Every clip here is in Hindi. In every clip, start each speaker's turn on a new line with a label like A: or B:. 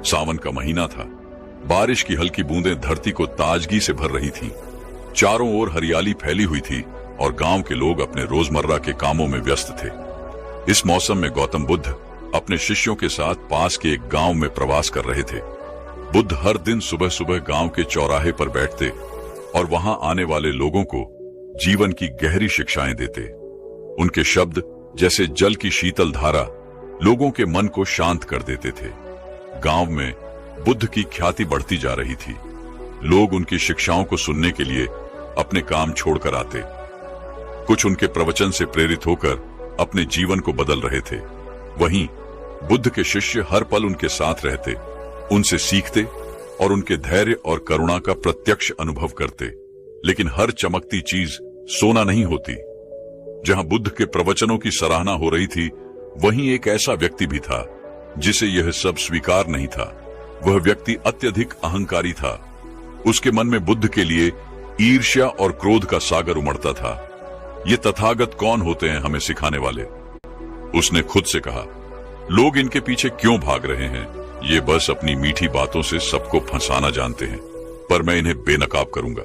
A: सावन का महीना था। बारिश की हल्की बूंदें धरती को ताजगी से भर रही थीं। चारों ओर हरियाली फैली हुई थी और गांव के लोग अपने रोजमर्रा के कामों में व्यस्त थे। इस मौसम में गौतम बुद्ध अपने शिष्यों के साथ पास के एक गांव में प्रवास कर रहे थे। बुद्ध हर दिन सुबह सुबह गांव के चौराहे पर बैठते और वहां आने वाले लोगों को जीवन की गहरी शिक्षाएं देते। उनके शब्द जैसे जल की शीतल धारा लोगों के मन को शांत कर देते थे। गांव में बुद्ध की ख्याति बढ़ती जा रही थी। लोग उनकी शिक्षाओं को सुनने के लिए अपने काम छोड़कर आते। कुछ उनके प्रवचन से प्रेरित होकर अपने जीवन को बदल रहे थे। वहीं बुद्ध के शिष्य हर पल उनके साथ रहते, उनसे सीखते और उनके धैर्य और करुणा का प्रत्यक्ष अनुभव करते। लेकिन हर चमकती चीज सोना नहीं होती। जहां बुद्ध के प्रवचनों की सराहना हो रही थी, वहीं एक ऐसा व्यक्ति भी था जिसे यह सब स्वीकार नहीं था। वह व्यक्ति अत्यधिक अहंकारी था। उसके मन में बुद्ध के लिए ईर्ष्या और क्रोध का सागर उमड़ता था। ये तथागत कौन होते हैं हमें सिखाने वाले? उसने खुद से कहा, लोग इनके पीछे क्यों भाग रहे हैं? ये बस अपनी मीठी बातों से सबको फंसाना जानते हैं, पर मैं इन्हें बेनकाब करूंगा।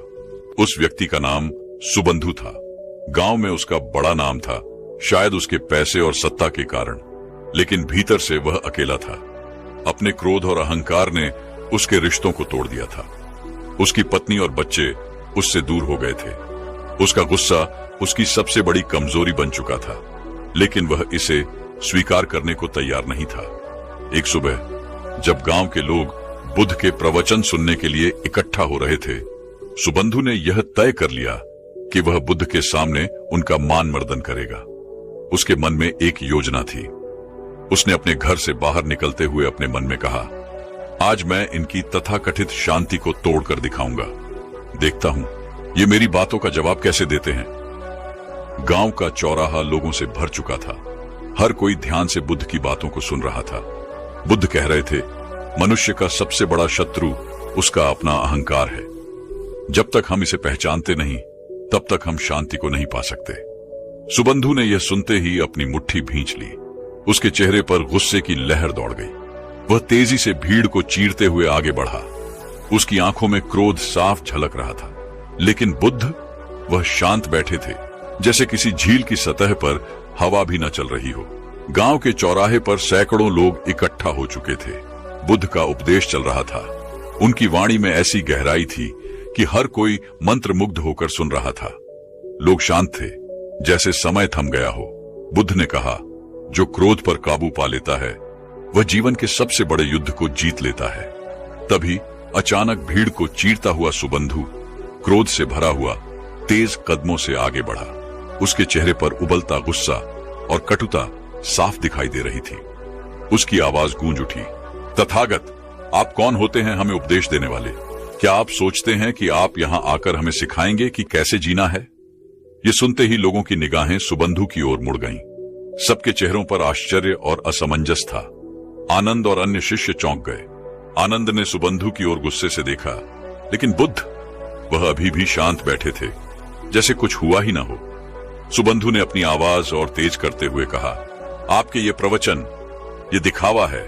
A: उस व्यक्ति का नाम सुबंधु था। गांव में उसका बड़ा नाम था, शायद उसके पैसे और सत्ता के कारण, लेकिन भीतर से वह अकेला था। अपने क्रोध और अहंकार ने उसके रिश्तों को तोड़ दिया था। उसकी पत्नी और बच्चे उससे दूर हो गए थे। उसका गुस्सा उसकी सबसे बड़ी कमजोरी बन चुका था, लेकिन वह इसे स्वीकार करने को तैयार नहीं था। एक सुबह जब गांव के लोग बुद्ध के प्रवचन सुनने के लिए इकट्ठा हो रहे थे, सुबंधु ने यह तय कर लिया कि वह बुद्ध के सामने उनका मान मर्दन करेगा। उसके मन में एक योजना थी। उसने अपने घर से बाहर निकलते हुए अपने मन में कहा, आज मैं इनकी तथाकथित शांति को तोड़कर दिखाऊंगा। देखता हूं ये मेरी बातों का जवाब कैसे देते हैं। गांव का चौराहा लोगों से भर चुका था। हर कोई ध्यान से बुद्ध की बातों को सुन रहा था। बुद्ध कह रहे थे, मनुष्य का सबसे बड़ा शत्रु उसका अपना अहंकार है। जब तक हम इसे पहचानते नहीं, तब तक हम शांति को नहीं पा सकते। सुबंधु ने यह सुनते ही अपनी मुट्ठी भींच ली। उसके चेहरे पर गुस्से की लहर दौड़ गई। वह तेजी से भीड़ को चीरते हुए आगे बढ़ा। उसकी आंखों में क्रोध साफ झलक रहा था, लेकिन बुद्ध वह शांत बैठे थे, जैसे किसी झील की सतह पर हवा भी न चल रही हो। गांव के चौराहे पर सैकड़ों लोग इकट्ठा हो चुके थे। बुद्ध का उपदेश चल रहा था। उनकी वाणी में ऐसी गहराई थी कि हर कोई मंत्रमुग्ध होकर सुन रहा था। लोग शांत थे, जैसे समय थम गया हो। बुद्ध ने कहा, जो क्रोध पर काबू पा लेता है वह जीवन के सबसे बड़े युद्ध को जीत लेता है। तभी अचानक भीड़ को चीरता हुआ सुबंधु क्रोध से भरा हुआ तेज कदमों से आगे बढ़ा। उसके चेहरे पर उबलता गुस्सा और कटुता साफ दिखाई दे रही थी। उसकी आवाज गूंज उठी, तथागत, आप कौन होते हैं हमें उपदेश देने वाले? क्या आप सोचते हैं कि आप यहाँ आकर हमें सिखाएंगे कि कैसे जीना है? ये सुनते ही लोगों की निगाहें सुबंधु की ओर मुड़ गईं। सबके चेहरों पर आश्चर्य और असमंजस था। आनंद और अन्य शिष्य चौंक गए। आनंद ने सुबंधु की ओर गुस्से से देखा, लेकिन बुद्ध, वह अभी भी शांत बैठे थे, जैसे कुछ हुआ ही ना हो। सुबंधु ने अपनी आवाज और तेज करते हुए कहा, आपके ये प्रवचन, ये दिखावा है।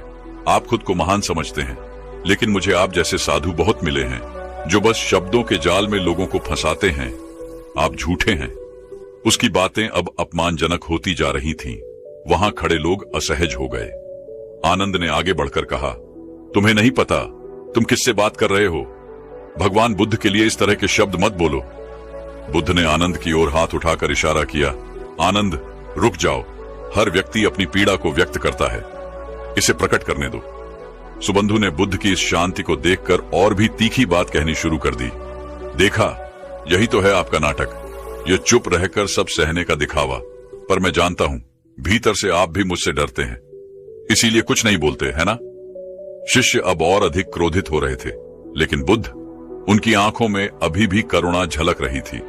A: आप खुद को महान समझते हैं, लेकिन मुझे आप जैसे साधु बहुत मिले हैं, जो बस शब्दों के जाल में लोगों को फंसाते हैं। आप झूठे हैं। उसकी बातें अब अपमानजनक होती जा रही थीं। वहां खड़े लोग असहज हो गए। आनंद ने आगे बढ़कर कहा, तुम्हें नहीं पता तुम किससे बात कर रहे हो? भगवान बुद्ध के लिए इस तरह के शब्द मत बोलो। बुद्ध ने आनंद की ओर हाथ उठाकर इशारा किया, आनंद, रुक जाओ। हर व्यक्ति अपनी पीड़ा को व्यक्त करता है, इसे प्रकट करने दो। सुबंधु ने बुद्ध की इस शांति को देखकर और भी तीखी बात कहनी शुरू कर दी। देखा, यही तो है आपका नाटक, यह चुप रहकर सब सहने का दिखावा। पर मैं जानता हूं भीतर से आप भी मुझसे डरते हैं, इसीलिए कुछ नहीं बोलते, है ना? शिष्य अब और अधिक क्रोधित हो रहे थे, लेकिन बुद्ध, उनकी आंखों में अभी भी करुणा झलक रही थी।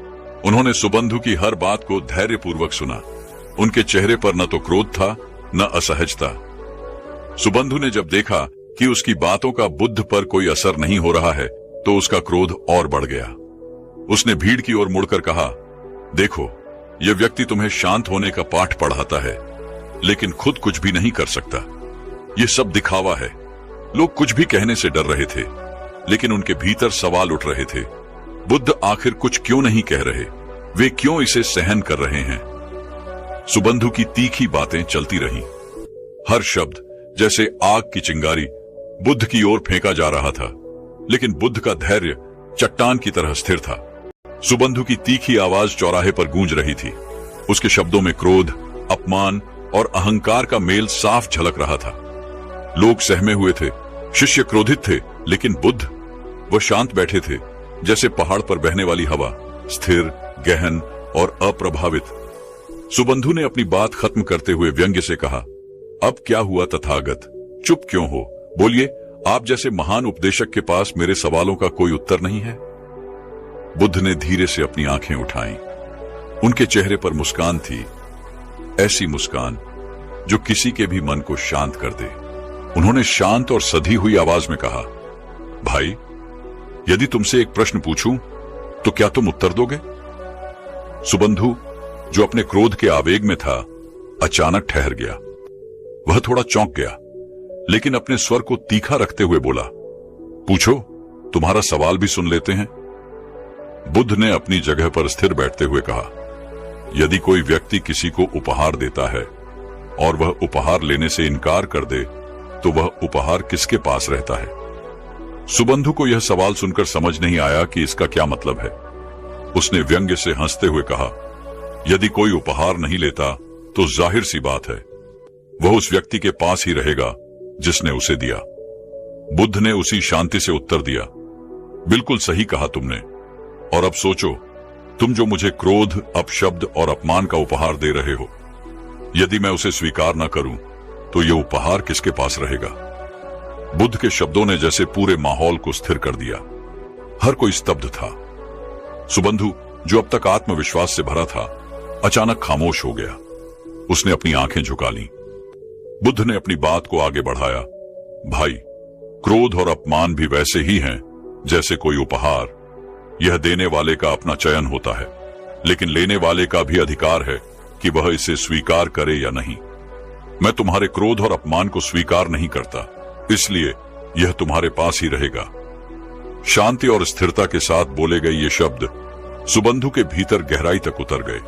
A: उन्होंने सुबंधु की हर बात को धैर्यपूर्वक सुना। उनके चेहरे पर न तो क्रोध था न असहजता। सुबंधु ने जब देखा कि उसकी बातों का बुद्ध पर कोई असर नहीं हो रहा है, तो उसका क्रोध और बढ़ गया। उसने भीड़ की ओर मुड़कर कहा, देखो, यह व्यक्ति तुम्हें शांत होने का पाठ पढ़ाता है, लेकिन खुद कुछ भी नहीं कर सकता। यह सब दिखावा है। लोग कुछ भी कहने से डर रहे थे, लेकिन उनके भीतर सवाल उठ रहे थे। बुद्ध आखिर कुछ क्यों नहीं कह रहे? वे क्यों इसे सहन कर रहे हैं? सुबंधु की तीखी बातें चलती रहीं। हर शब्द जैसे आग की चिंगारी बुद्ध की ओर फेंका जा रहा था, लेकिन बुद्ध का धैर्य चट्टान की तरह स्थिर था। सुबंधु की तीखी आवाज चौराहे पर गूंज रही थी। उसके शब्दों में क्रोध, अपमान और अहंकार का मेल साफ झलक रहा था। लोग सहमे हुए थे, शिष्य क्रोधित थे, लेकिन बुद्ध, वह शांत बैठे थे, जैसे पहाड़ पर बहने वाली हवा, स्थिर, गहन और अप्रभावित। सुबंधु ने अपनी बात खत्म करते हुए व्यंग्य से कहा, अब क्या हुआ तथागत? चुप क्यों हो? बोलिए, आप जैसे महान उपदेशक के पास मेरे सवालों का कोई उत्तर नहीं है? बुद्ध ने धीरे से अपनी आंखें उठाईं। उनके चेहरे पर मुस्कान थी, ऐसी मुस्कान जो किसी के भी मन को शांत कर दे। उन्होंने शांत और सधी हुई आवाज में कहा, भाई, यदि तुमसे एक प्रश्न पूछूं तो क्या तुम उत्तर दोगे? सुबंधु, जो अपने क्रोध के आवेग में था, अचानक ठहर गया। वह थोड़ा चौंक गया, लेकिन अपने स्वर को तीखा रखते हुए बोला, पूछो, तुम्हारा सवाल भी सुन लेते हैं। बुद्ध ने अपनी जगह पर स्थिर बैठते हुए कहा, यदि कोई व्यक्ति किसी को उपहार देता है और वह उपहार लेने से इनकार कर दे, तो वह उपहार किसके पास रहता है? सुबंधु को यह सवाल सुनकर समझ नहीं आया कि इसका क्या मतलब है। उसने व्यंग्य से हंसते हुए कहा, यदि कोई उपहार नहीं लेता तो जाहिर सी बात है, वह उस व्यक्ति के पास ही रहेगा जिसने उसे दिया। बुद्ध ने उसी शांति से उत्तर दिया, बिल्कुल सही कहा तुमने। और अब सोचो, तुम जो मुझे क्रोध, अपशब्द और अपमान का उपहार दे रहे हो, यदि मैं उसे स्वीकार न करूं तो यह उपहार किसके पास रहेगा? बुद्ध के शब्दों ने जैसे पूरे माहौल को स्थिर कर दिया। हर कोई स्तब्ध था। सुबंधु, जो अब तक आत्मविश्वास से भरा था, अचानक खामोश हो गया। उसने अपनी आंखें झुका लीं। बुद्ध ने अपनी बात को आगे बढ़ाया, भाई, क्रोध और अपमान भी वैसे ही हैं जैसे कोई उपहार। यह देने वाले का अपना चयन होता है, लेकिन लेने वाले का भी अधिकार है कि वह इसे स्वीकार करे या नहीं। मैं तुम्हारे क्रोध और अपमान को स्वीकार नहीं करता, इसलिए यह तुम्हारे पास ही रहेगा। शांति और स्थिरता के साथ बोले गए ये शब्द सुबंधु के भीतर गहराई तक उतर गए।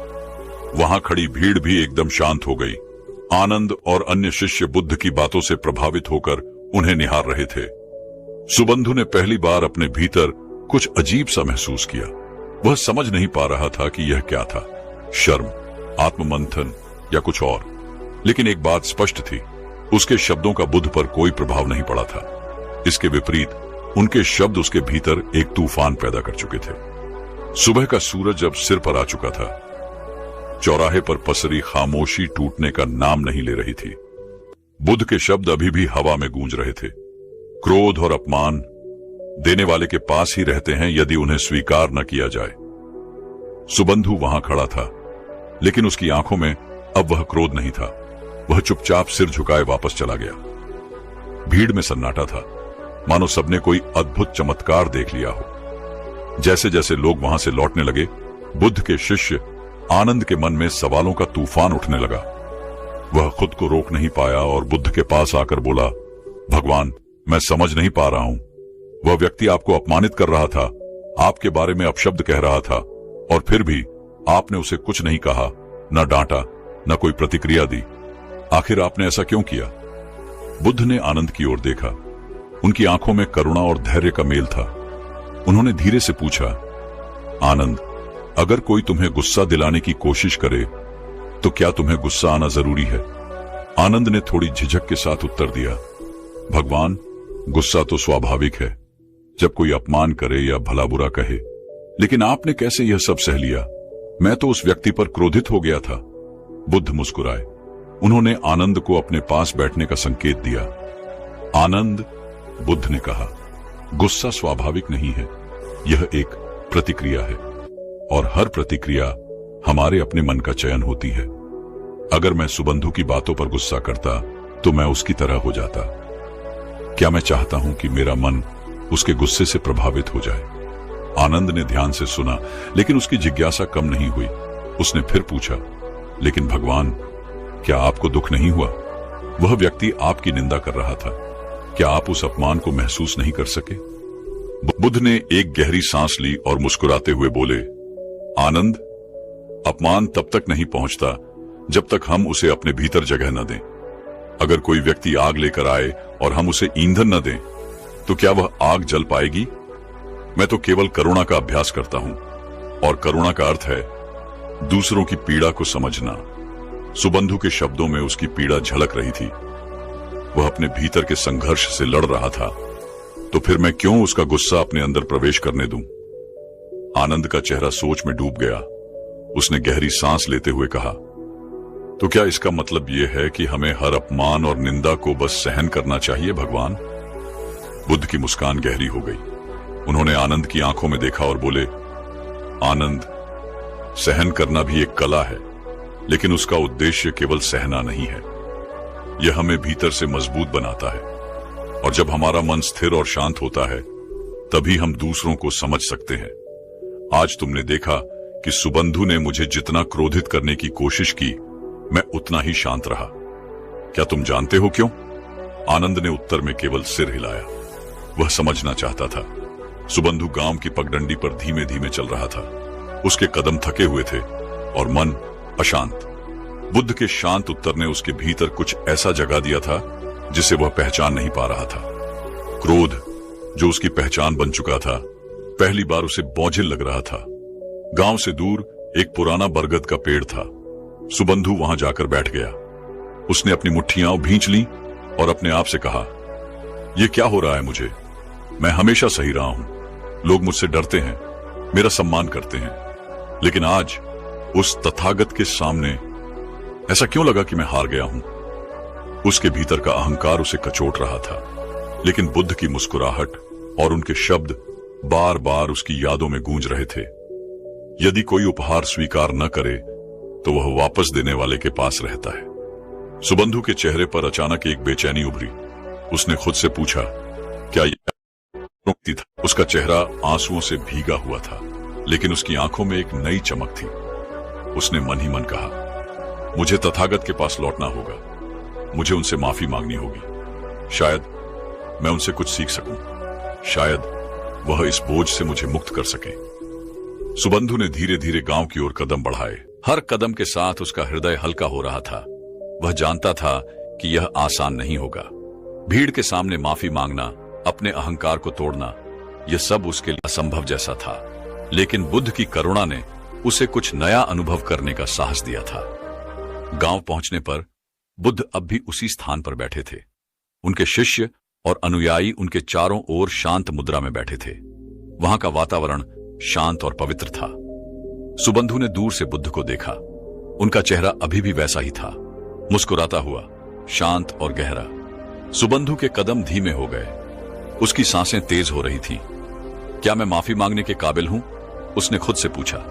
A: वहां खड़ी भीड़ भी एकदम शांत हो गई। आनंद और अन्य शिष्य बुद्ध की बातों से प्रभावित होकर उन्हें निहार रहे थे। सुबंधु ने पहली बार अपने भीतर कुछ अजीब सा महसूस किया। वह समझ नहीं पा रहा था कि यह क्या था, शर्म, आत्ममंथन या कुछ और। लेकिन एक बात स्पष्ट थी, उसके शब्दों का बुद्ध पर कोई प्रभाव नहीं पड़ा था। इसके विपरीत उनके शब्द उसके भीतर एक तूफान पैदा कर चुके थे। सुबह का सूरज अब सिर पर आ चुका था। चौराहे पर पसरी खामोशी टूटने का नाम नहीं ले रही थी। बुद्ध के शब्द अभी भी हवा में गूंज रहे थे। क्रोध और अपमान देने वाले के पास ही रहते हैं यदि उन्हें स्वीकार न किया जाए। सुबंधु वहां खड़ा था, लेकिन उसकी आंखों में अब वह क्रोध नहीं था। वह चुपचाप सिर झुकाए वापस चला गया। भीड़ में सन्नाटा था, मानो सबने कोई अद्भुत चमत्कार देख लिया हो। जैसे जैसे लोग वहां से लौटने लगे, बुद्ध के शिष्य आनंद के मन में सवालों का तूफान उठने लगा। वह खुद को रोक नहीं पाया और बुद्ध के पास आकर बोला, भगवान, मैं समझ नहीं पा रहा हूं। वह व्यक्ति आपको अपमानित कर रहा था, आपके बारे में अपशब्द कह रहा था, और फिर भी आपने उसे कुछ नहीं कहा, न डांटा, न कोई प्रतिक्रिया दी। आखिर आपने ऐसा क्यों किया? बुद्ध ने आनंद की ओर देखा। उनकी आंखों में करुणा और धैर्य का मेल था। उन्होंने धीरे से पूछा, आनंद, अगर कोई तुम्हें गुस्सा दिलाने की कोशिश करे तो क्या तुम्हें गुस्सा आना जरूरी है? आनंद ने थोड़ी झिझक के साथ उत्तर दिया, भगवान, गुस्सा तो स्वाभाविक है जब कोई अपमान करे या भला बुरा कहे, लेकिन आपने कैसे यह सब सह लिया? मैं तो उस व्यक्ति पर क्रोधित हो गया था। बुद्ध मुस्कुराए। उन्होंने आनंद को अपने पास बैठने का संकेत दिया। आनंद, बुद्ध ने कहा, गुस्सा स्वाभाविक नहीं है, यह एक प्रतिक्रिया है, और हर प्रतिक्रिया हमारे अपने मन का चयन होती है। अगर मैं सुबंधु की बातों पर गुस्सा करता तो मैं उसकी तरह हो जाता। क्या मैं चाहता हूं कि मेरा मन उसके गुस्से से प्रभावित हो जाए? आनंद ने ध्यान से सुना, लेकिन उसकी जिज्ञासा कम नहीं हुई। उसने फिर पूछा, लेकिन भगवान, क्या आपको दुख नहीं हुआ? वह व्यक्ति आपकी निंदा कर रहा था। क्या आप उस अपमान को महसूस नहीं कर सके? बुद्ध ने एक गहरी सांस ली और मुस्कुराते हुए बोले, आनंद, अपमान तब तक नहीं पहुंचता जब तक हम उसे अपने भीतर जगह न दें। अगर कोई व्यक्ति आग लेकर आए और हम उसे ईंधन न दें, तो क्या वह आग जल पाएगी? मैं तो केवल करुणा का अभ्यास करता हूं, और करुणा का अर्थ है दूसरों की पीड़ा को समझना। सुबंधु के शब्दों में उसकी पीड़ा झलक रही थी। वह अपने भीतर के संघर्ष से लड़ रहा था, तो फिर मैं क्यों उसका गुस्सा अपने अंदर प्रवेश करने दूं? आनंद का चेहरा सोच में डूब गया। उसने गहरी सांस लेते हुए कहा, तो क्या इसका मतलब यह है कि हमें हर अपमान और निंदा को बस सहन करना चाहिए भगवान? बुद्ध की मुस्कान गहरी हो गई। उन्होंने आनंद की आंखों में देखा और बोले, आनंद, सहन करना भी एक कला है, लेकिन उसका उद्देश्य केवल सहना नहीं है। यह हमें भीतर से मजबूत बनाता है, और जब हमारा मन स्थिर और शांत होता है, तभी हम दूसरों को समझ सकते हैं। आज तुमने देखा कि सुबंधु ने मुझे जितना क्रोधित करने की कोशिश की, मैं उतना ही शांत रहा। क्या तुम जानते हो क्यों? आनंद ने उत्तर में केवल सिर हिलाया। वह समझना चाहता था। सुबंधु गांव की पगडंडी पर धीमे धीमे चल रहा था। उसके कदम थके हुए थे और मन अशांत। बुद्ध के शांत उत्तर ने उसके भीतर कुछ ऐसा जगा दिया था जिसे वह पहचान नहीं पा रहा था। क्रोध, जो उसकी पहचान बन चुका था, पहली बार उसे बोझिल लग रहा था। गांव से दूर एक पुराना बरगद का पेड़ था। सुबंधु वहां जाकर बैठ गया। उसने अपनी मुट्ठियां भींच ली और अपने आप से कहा, यह क्या हो रहा है मुझे? मैं हमेशा सही रहा हूं। लोग मुझसे डरते हैं, मेरा सम्मान करते हैं, लेकिन आज उस तथागत के सामने ऐसा क्यों लगा कि मैं हार गया हूं? उसके भीतर का अहंकार उसे कचोट रहा था, लेकिन बुद्ध की मुस्कुराहट और उनके शब्द बार बार उसकी यादों में गूंज रहे थे। यदि कोई उपहार स्वीकार न करे तो वह वापस देने वाले के पास रहता है। सुबंधु के चेहरे पर अचानक एक बेचैनी उभरी। उसने खुद से पूछा, क्या यह था? उसका चेहरा आंसुओं से भीगा हुआ था, लेकिन उसकी आंखों में एक नई चमक थी। उसने मन ही मन कहा, मुझे तथागत के पास लौटना होगा। मुझे उनसे माफी मांगनी होगी। शायद मैं उनसे कुछ सीख सकूं। शायद वह इस बोझ से मुझे मुक्त कर सके। सुबंधु ने धीरे धीरे गांव की ओर कदम बढ़ाए। हर कदम के साथ उसका हृदय हल्का हो रहा था। वह जानता था कि यह आसान नहीं होगा। भीड़ के सामने माफी मांगना, अपने अहंकार को तोड़ना, यह सब उसके लिए असंभव जैसा था। लेकिन बुद्ध की करुणा ने उसे कुछ नया अनुभव करने का साहस दिया था। गांव पहुंचने पर बुद्ध अब भी उसी स्थान पर बैठे थे। उनके शिष्य और अनुयायी उनके चारों ओर शांत मुद्रा में बैठे थे। वहां का वातावरण शांत और पवित्र था। सुबंधु ने दूर से बुद्ध को देखा। उनका चेहरा अभी भी वैसा ही था, मुस्कुराता हुआ, शांत और गहरा। सुबंधु के कदम धीमे हो गए। उसकी सांसें तेज हो रही थीं। क्या मैं माफी मांगने के काबिल हूं? उसने खुद से पूछा,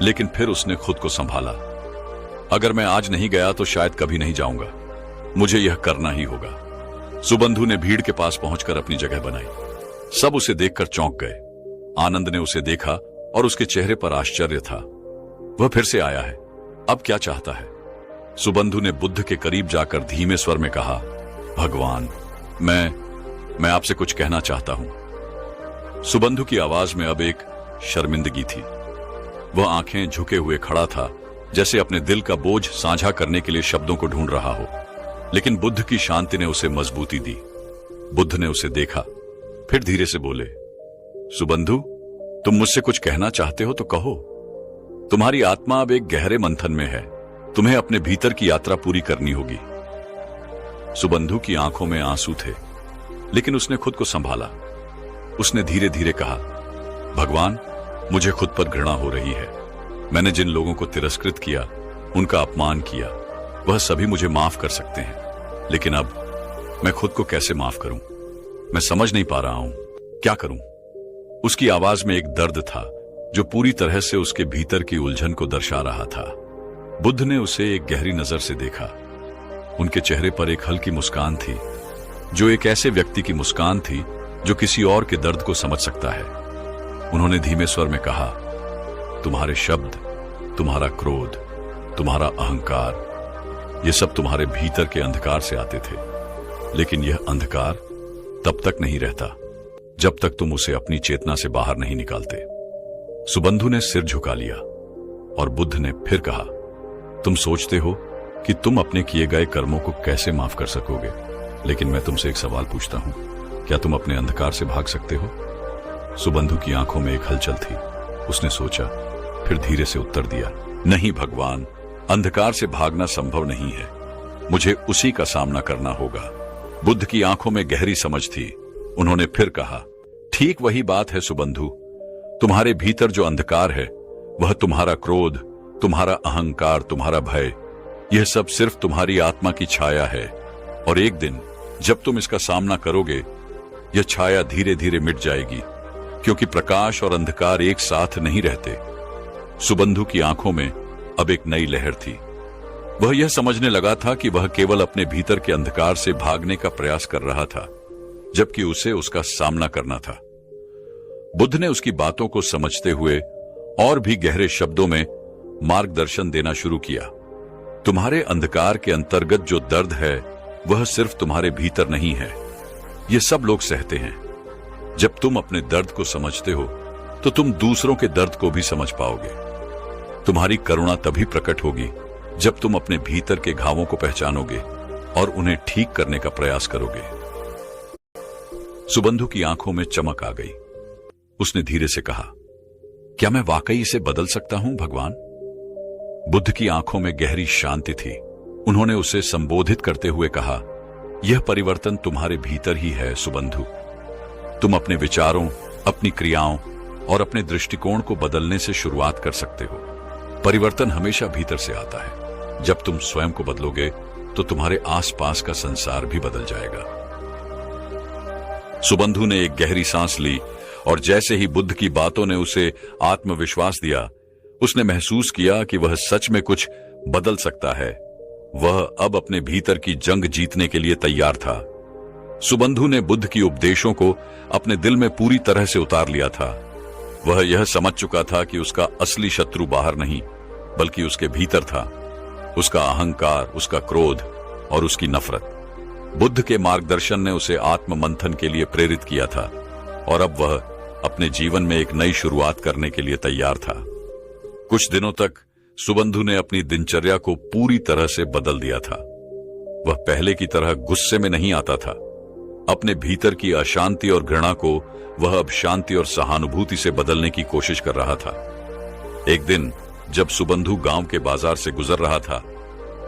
A: लेकिन फिर उसने खुद को संभाला। अगर मैं आज नहीं गया तो शायद कभी नहीं जाऊंगा। मुझे यह करना ही होगा। सुबंधु ने भीड़ के पास पहुंचकर अपनी जगह बनाई। सब उसे देखकर चौंक गए। आनंद ने उसे देखा और उसके चेहरे पर आश्चर्य था। वह फिर से आया है, अब क्या चाहता है? सुबंधु ने बुद्ध के करीब जाकर धीमे स्वर में कहा, भगवान, मैं आपसे कुछ कहना चाहता हूं। सुबंधु की आवाज में अब एक शर्मिंदगी थी। वह आंखें झुके हुए खड़ा था, जैसे अपने दिल का बोझ साझा करने के लिए शब्दों को ढूंढ रहा हो। लेकिन बुद्ध की शांति ने उसे मजबूती दी। बुद्ध ने उसे देखा, फिर धीरे से बोले, सुबंधु, तुम मुझसे कुछ कहना चाहते हो तो कहो। तुम्हारी आत्मा अब एक गहरे मंथन में है। तुम्हें अपने भीतर की यात्रा पूरी करनी होगी। सुबंधु की आंखों में आंसू थे, लेकिन उसने खुद को संभाला। उसने धीरे धीरे कहा, भगवान, मुझे खुद पर घृणा हो रही है। मैंने जिन लोगों को तिरस्कृत किया, उनका अपमान किया, वह सभी मुझे माफ कर सकते हैं, लेकिन अब मैं खुद को कैसे माफ करूं? मैं समझ नहीं पा रहा हूं, क्या करूं? उसकी आवाज में एक दर्द था जो पूरी तरह से उसके भीतर की उलझन को दर्शा रहा था। बुद्ध ने उसे एक गहरी नजर से देखा। उनके चेहरे पर एक हल्की मुस्कान थी, जो एक ऐसे व्यक्ति की मुस्कान थी जो किसी और के दर्द को समझ सकता है। उन्होंने धीमे स्वर में कहा, तुम्हारे शब्द, तुम्हारा क्रोध, तुम्हारा अहंकार, ये सब तुम्हारे भीतर के अंधकार से आते थे, लेकिन यह अंधकार तब तक नहीं रहता जब तक तुम उसे अपनी चेतना से बाहर नहीं निकालते। सुबंधु ने सिर झुका लिया और बुद्ध ने फिर कहा, तुम सोचते हो कि तुम अपने किए गए कर्मों को कैसे माफ कर सकोगे, लेकिन मैं तुमसे एक सवाल पूछता हूं, क्या तुम अपने अंधकार से भाग सकते हो? सुबंधु की आंखों में एक हलचल थी। उसने सोचा, फिर धीरे से उत्तर दिया, नहीं भगवान, अंधकार से भागना संभव नहीं है, मुझे उसी का सामना करना होगा। बुद्ध की आंखों में गहरी समझ थी। उन्होंने फिर कहा, ठीक वही बात है सुबंधु, तुम्हारे भीतर जो अंधकार है वह तुम्हारा क्रोध, तुम्हारा अहंकार, तुम्हारा भय, यह सब सिर्फ तुम्हारी आत्मा की छाया है, और एक दिन जब तुम इसका सामना करोगे यह छाया धीरे धीरे मिट जाएगी, क्योंकि प्रकाश और अंधकार एक साथ नहीं रहते। सुबंधु की आंखों में अब एक नई लहर थी। वह यह समझने लगा था कि वह केवल अपने भीतर के अंधकार से भागने का प्रयास कर रहा था, जबकि उसे उसका सामना करना था। बुद्ध ने उसकी बातों को समझते हुए और भी गहरे शब्दों में मार्गदर्शन देना शुरू किया। तुम्हारे अंधकार के अंतर्गत जो दर्द है वह सिर्फ तुम्हारे भीतर नहीं है, ये सब लोग सहते हैं। जब तुम अपने दर्द को समझते हो तो तुम दूसरों के दर्द को भी समझ पाओगे। तुम्हारी करुणा तभी प्रकट होगी जब तुम अपने भीतर के घावों को पहचानोगे और उन्हें ठीक करने का प्रयास करोगे। सुबंधु की आंखों में चमक आ गई। उसने धीरे से कहा, क्या मैं वाकई इसे बदल सकता हूं भगवान? बुद्ध की आंखों में गहरी शांति थी। उन्होंने उसे संबोधित करते हुए कहा, यह परिवर्तन तुम्हारे भीतर ही है सुबंधु। तुम अपने विचारों, अपनी क्रियाओं और अपने दृष्टिकोण को बदलने से शुरुआत कर सकते हो। परिवर्तन हमेशा भीतर से आता है। जब तुम स्वयं को बदलोगे तो तुम्हारे आसपास का संसार भी बदल जाएगा। सुबंधु ने एक गहरी सांस ली और जैसे ही बुद्ध की बातों ने उसे आत्मविश्वास दिया, उसने महसूस किया कि वह सच में कुछ बदल सकता है। वह अब अपने भीतर की जंग जीतने के लिए तैयार था। सुबंधु ने बुद्ध की उपदेशों को अपने दिल में पूरी तरह से उतार लिया था। वह यह समझ चुका था कि उसका असली शत्रु बाहर नहीं, बल्कि उसके भीतर था। उसका अहंकार, उसका क्रोध और उसकी नफरत। बुद्ध के मार्गदर्शन ने उसे आत्म मंथन के लिए प्रेरित किया था और अब वह अपने जीवन में एक नई शुरुआत करने के लिए तैयार था। कुछ दिनों तक सुबंधु ने अपनी दिनचर्या को पूरी तरह से बदल दिया था। वह पहले की तरह गुस्से में नहीं आता था। अपने भीतर की अशांति और घृणा को वह अब शांति और सहानुभूति से बदलने की कोशिश कर रहा था। एक दिन जब सुबंधु गांव के बाजार से गुजर रहा था,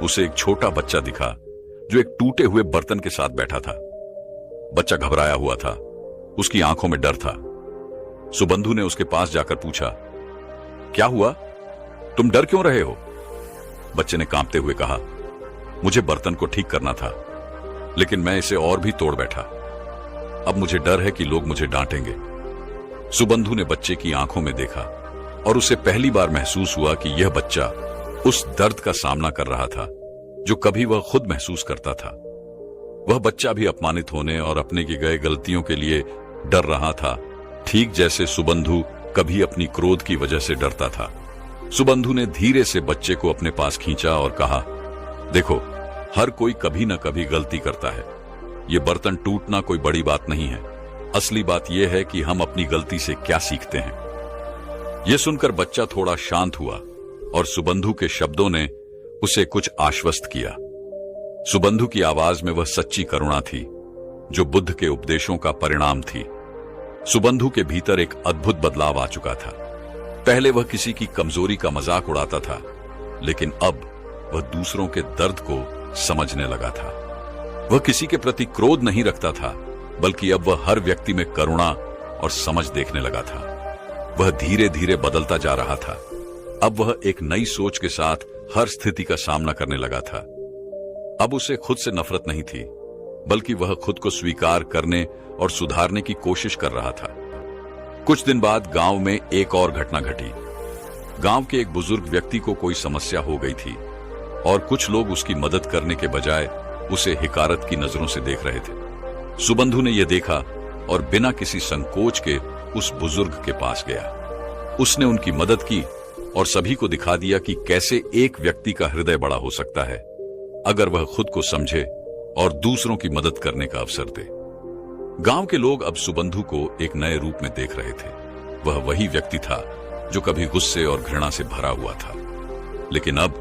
A: उसे एक छोटा बच्चा दिखा जो एक टूटे हुए बर्तन के साथ बैठा था। बच्चा घबराया हुआ था, उसकी आंखों में डर था। सुबंधु ने उसके पास जाकर पूछा, क्या हुआ, तुम डर क्यों रहे हो? बच्चे ने कांपते हुए कहा, मुझे बर्तन को ठीक करना था, लेकिन मैं इसे और भी तोड़ बैठा। अब मुझे डर है कि लोग मुझे डांटेंगे। सुबंधु ने बच्चे की आंखों में देखा और उसे पहली बार महसूस हुआ कि यह बच्चा उस दर्द का सामना कर रहा था जो कभी वह खुद महसूस करता था। वह बच्चा भी अपमानित होने और अपने की गए गलतियों के लिए डर रहा था, ठीक जैसे सुबंधु कभी अपनी क्रोध की वजह से डरता था। सुबंधु ने धीरे से बच्चे को अपने पास खींचा और कहा, देखो, हर कोई कभी न कभी गलती करता है। ये बर्तन टूटना कोई बड़ी बात नहीं है। असली बात यह है कि हम अपनी गलती से क्या सीखते हैं। यह सुनकर बच्चा थोड़ा शांत हुआ और सुबंधु के शब्दों ने उसे कुछ आश्वस्त किया। सुबंधु की आवाज में वह सच्ची करुणा थी जो बुद्ध के उपदेशों का परिणाम थी। सुबंधु के भीतर एक अद्भुत बदलाव आ चुका था। पहले वह किसी की कमजोरी का मजाक उड़ाता था, लेकिन अब वह दूसरों के दर्द को समझने लगा था। वह किसी के प्रति क्रोध नहीं रखता था, बल्कि अब वह हर व्यक्ति में करुणा और समझ देखने लगा था। वह धीरे धीरे बदलता जा रहा था। अब वह एक नई सोच के साथ हर स्थिति का सामना करने लगा था। अब उसे खुद से नफरत नहीं थी, बल्कि वह खुद को स्वीकार करने और सुधारने की कोशिश कर रहा था। कुछ दिन बाद गांव में एक और घटना घटी। गांव के एक बुजुर्ग व्यक्ति को कोई समस्या हो गई थी और कुछ लोग उसकी मदद करने के बजाय उसे हिकारत की नजरों से देख रहे थे। सुबंधु ने यह देखा और बिना किसी संकोच के उस बुजुर्ग के पास गया। उसने उनकी मदद की और सभी को दिखा दिया कि कैसे एक व्यक्ति का हृदय बड़ा हो सकता है अगर वह खुद को समझे और दूसरों की मदद करने का अवसर दे। गांव के लोग अब सुबंधु को एक नए रूप में देख रहे थे। वह वही व्यक्ति था जो कभी गुस्से और घृणा से भरा हुआ था, लेकिन अब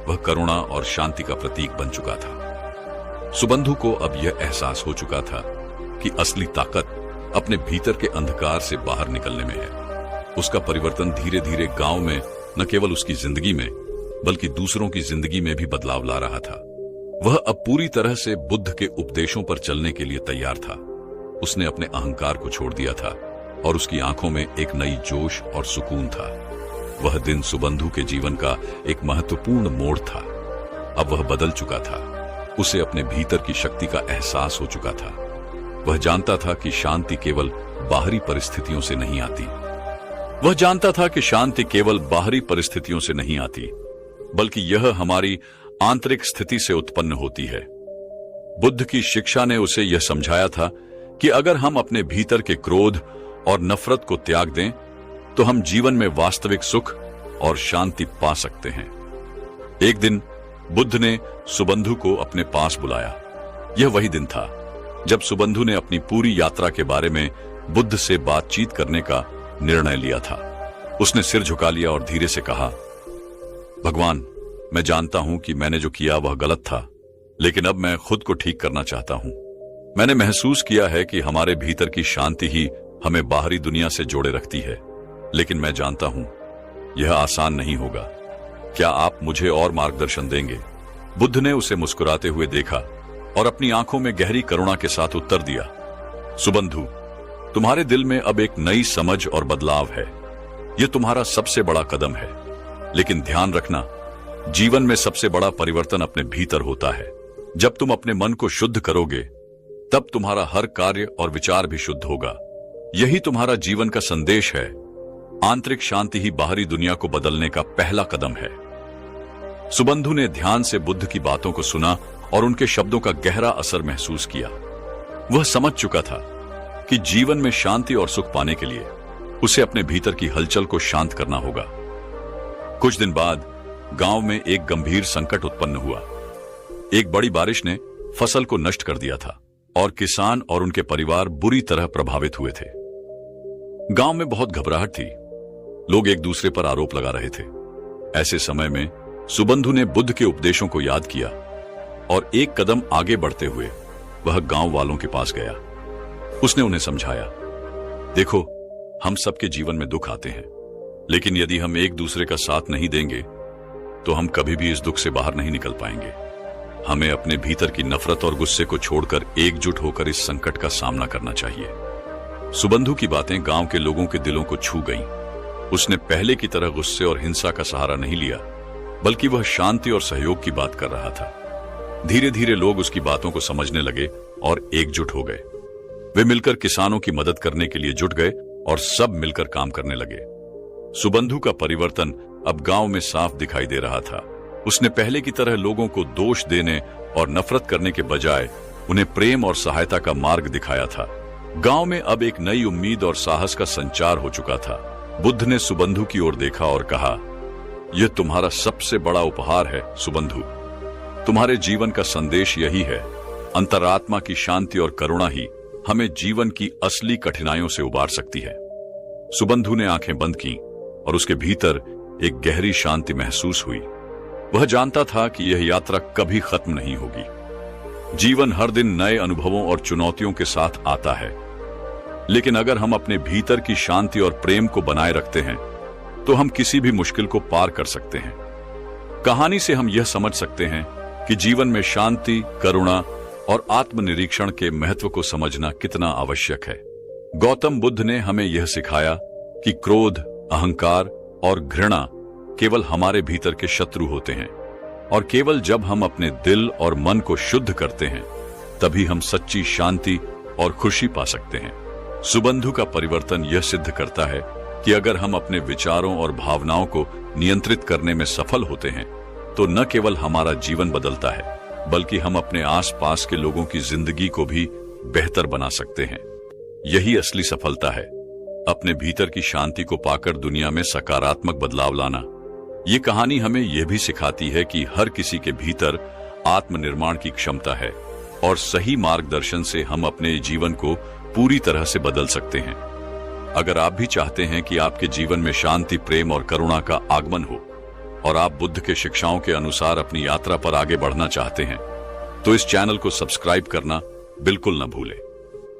A: वह करुणा और शांति का प्रतीक बन चुका था। सुबंधु को अब यह एहसास हो चुका था कि असली ताकत अपने भीतर के अंधकार से बाहर निकलने में है। उसका परिवर्तन धीरे धीरे गांव में न केवल उसकी जिंदगी में बल्कि दूसरों की जिंदगी में भी बदलाव ला रहा था। वह अब पूरी तरह से बुद्ध के उपदेशों पर चलने के लिए तैयार था। उसने अपने अहंकार को छोड़ दिया था और उसकी आंखों में एक नई जोश और सुकून था। वह दिन सुबंधु के जीवन का एक महत्वपूर्ण मोड़ था। अब वह बदल चुका था। उसे अपने भीतर की शक्ति का एहसास हो चुका था। वह जानता था कि शांति केवल बाहरी परिस्थितियों से नहीं आती। वह जानता था कि शांति केवल बाहरी परिस्थितियों से नहीं आती, बल्कि यह हमारी आंतरिक स्थिति से उत्पन्न होती है। बुद्ध की शिक्षा ने उसे यह समझाया था कि अगर हम अपने भीतर के क्रोध और नफरत को त्याग दें, तो हम जीवन में वास्तविक सुख और शांति पा सकते हैं। एक दिन बुद्ध ने सुबंधु को अपने पास बुलाया। यह वही दिन था जब सुबंधु ने अपनी पूरी यात्रा के बारे में बुद्ध से बातचीत करने का निर्णय लिया था। उसने सिर झुका लिया और धीरे से कहा, भगवान, मैं जानता हूं कि मैंने जो किया वह गलत था, लेकिन अब मैं खुद को ठीक करना चाहता हूं। मैंने महसूस किया है कि हमारे भीतर की शांति ही हमें बाहरी दुनिया से जोड़े रखती है, लेकिन मैं जानता हूं यह आसान नहीं होगा। क्या आप मुझे और मार्गदर्शन देंगे? बुद्ध ने उसे मुस्कुराते हुए देखा और अपनी आंखों में गहरी करुणा के साथ उत्तर दिया, सुबंधु, तुम्हारे दिल में अब एक नई समझ और बदलाव है। यह तुम्हारा सबसे बड़ा कदम है, लेकिन ध्यान रखना, जीवन में सबसे बड़ा परिवर्तन अपने भीतर होता है। जब तुम अपने मन को शुद्ध करोगे, तब तुम्हारा हर कार्य और विचार भी शुद्ध होगा। यही तुम्हारा जीवन का संदेश है। आंतरिक शांति ही बाहरी दुनिया को बदलने का पहला कदम है। सुबंधु ने ध्यान से बुद्ध की बातों को सुना और उनके शब्दों का गहरा असर महसूस किया। वह समझ चुका था कि जीवन में शांति और सुख पाने के लिए उसे अपने भीतर की हलचल को शांत करना होगा। कुछ दिन बाद गांव में एक गंभीर संकट उत्पन्न हुआ। एक बड़ी बारिश ने फसल को नष्ट कर दिया था और किसान और उनके परिवार बुरी तरह प्रभावित हुए थे। गांव में बहुत घबराहट थी। लोग एक दूसरे पर आरोप लगा रहे थे। ऐसे समय में सुबंधु ने बुद्ध के उपदेशों को याद किया और एक कदम आगे बढ़ते हुए वह गांव वालों के पास गया। उसने उन्हें समझाया, देखो, हम सबके जीवन में दुख आते हैं, लेकिन यदि हम एक दूसरे का साथ नहीं देंगे तो हम कभी भी इस दुख से बाहर नहीं निकल पाएंगे। हमें अपने भीतर की नफरत और गुस्से को छोड़कर एकजुट होकर इस संकट का सामना करना चाहिए। सुबंधु की बातें गांव के लोगों के दिलों को छू गईं। उसने पहले की तरह गुस्से और हिंसा का सहारा नहीं लिया, बल्कि वह शांति और सहयोग की बात कर रहा था। धीरे धीरे लोग उसकी बातों को समझने लगे और एकजुट हो गए। वे मिलकर किसानों की मदद करने के लिए जुट गए और सब मिलकर काम करने लगे। सुबंधु का परिवर्तन अब गांव में साफ दिखाई दे रहा था। उसने पहले की तरह लोगों को दोष देने और नफरत करने के बजाय उन्हें प्रेम और सहायता का मार्ग दिखाया था। गांव में अब एक नई उम्मीद और साहस का संचार हो चुका था। बुद्ध ने सुबंधु की ओर देखा और कहा, यह तुम्हारा सबसे बड़ा उपहार है सुबंधु। तुम्हारे जीवन का संदेश यही है। अंतरात्मा की शांति और करुणा ही हमें जीवन की असली कठिनाइयों से उबार सकती है। सुबंधु ने आंखें बंद की और उसके भीतर एक गहरी शांति महसूस हुई। वह जानता था कि यह यात्रा कभी खत्म नहीं होगी। जीवन हर दिन नए अनुभवों और चुनौतियों के साथ आता है, लेकिन अगर हम अपने भीतर की शांति और प्रेम को बनाए रखते हैं तो हम किसी भी मुश्किल को पार कर सकते हैं। कहानी से हम यह समझ सकते हैं कि जीवन में शांति, करुणा और आत्मनिरीक्षण के महत्व को समझना कितना आवश्यक है। गौतम बुद्ध ने हमें यह सिखाया कि क्रोध, अहंकार और घृणा केवल हमारे भीतर के शत्रु होते हैं और केवल जब हम अपने दिल और मन को शुद्ध करते हैं तभी हम सच्ची शांति और खुशी पा सकते हैं। सुबंधु का परिवर्तन यह सिद्ध करता है कि अगर हम अपने विचारों और भावनाओं को नियंत्रित करने में सफल होते हैं तो न केवल हमारा जीवन बदलता है, बल्कि हम अपने आसपास के लोगों की जिंदगी को भी बेहतर बना सकते हैं। यही असली सफलता है, अपने भीतर की शांति को पाकर दुनिया में सकारात्मक बदलाव लाना। ये कहानी हमें यह भी सिखाती है कि हर किसी के भीतर आत्मनिर्माण की क्षमता है और सही मार्गदर्शन से हम अपने जीवन को पूरी तरह से बदल सकते हैं। अगर आप भी चाहते हैं कि आपके जीवन में शांति, प्रेम और करुणा का आगमन हो और आप बुद्ध के शिक्षाओं के अनुसार अपनी यात्रा पर आगे बढ़ना चाहते हैं, तो इस चैनल को सब्सक्राइब करना बिल्कुल न भूलें।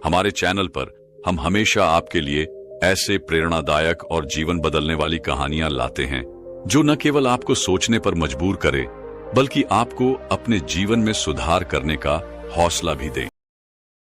A: हमारे चैनल पर हम हमेशा आपके लिए ऐसे प्रेरणादायक और जीवन बदलने वाली कहानियां लाते हैं जो न केवल आपको सोचने पर मजबूर करे, बल्कि आपको अपने जीवन में सुधार करने का हौसला भी दें।